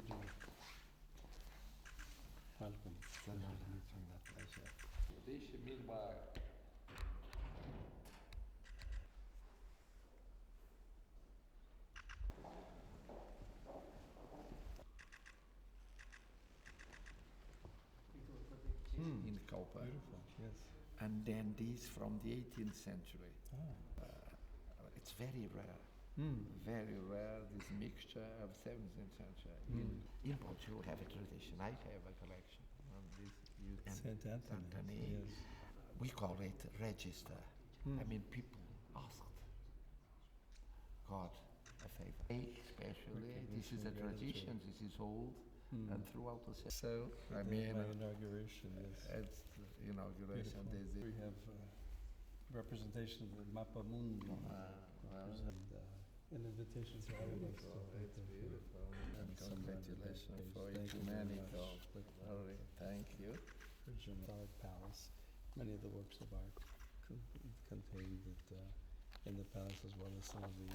do. Welcome. It's a pleasure. Deixe-me embarcar. In copper. Beautiful, yes. And then these from the 18th century. Ah. It's very rare. Very rare, this mixture of 17th century. In Portugal, we have a tradition. I have a collection of this. Saint Anthony. Yes. We call it register. I mean, people asked God a favor. Especially, this is a tradition, this is old, and throughout the century. So, I mean, my inauguration, yes. it's the inauguration. Beautiful. We have representation of the Mapa Mundi. An invitation to all of us. It's beautiful. And congratulations for Thank you ecumenical. very much. Thank you. Original art palace. Many of the works of art contained in the palace, as well as some of the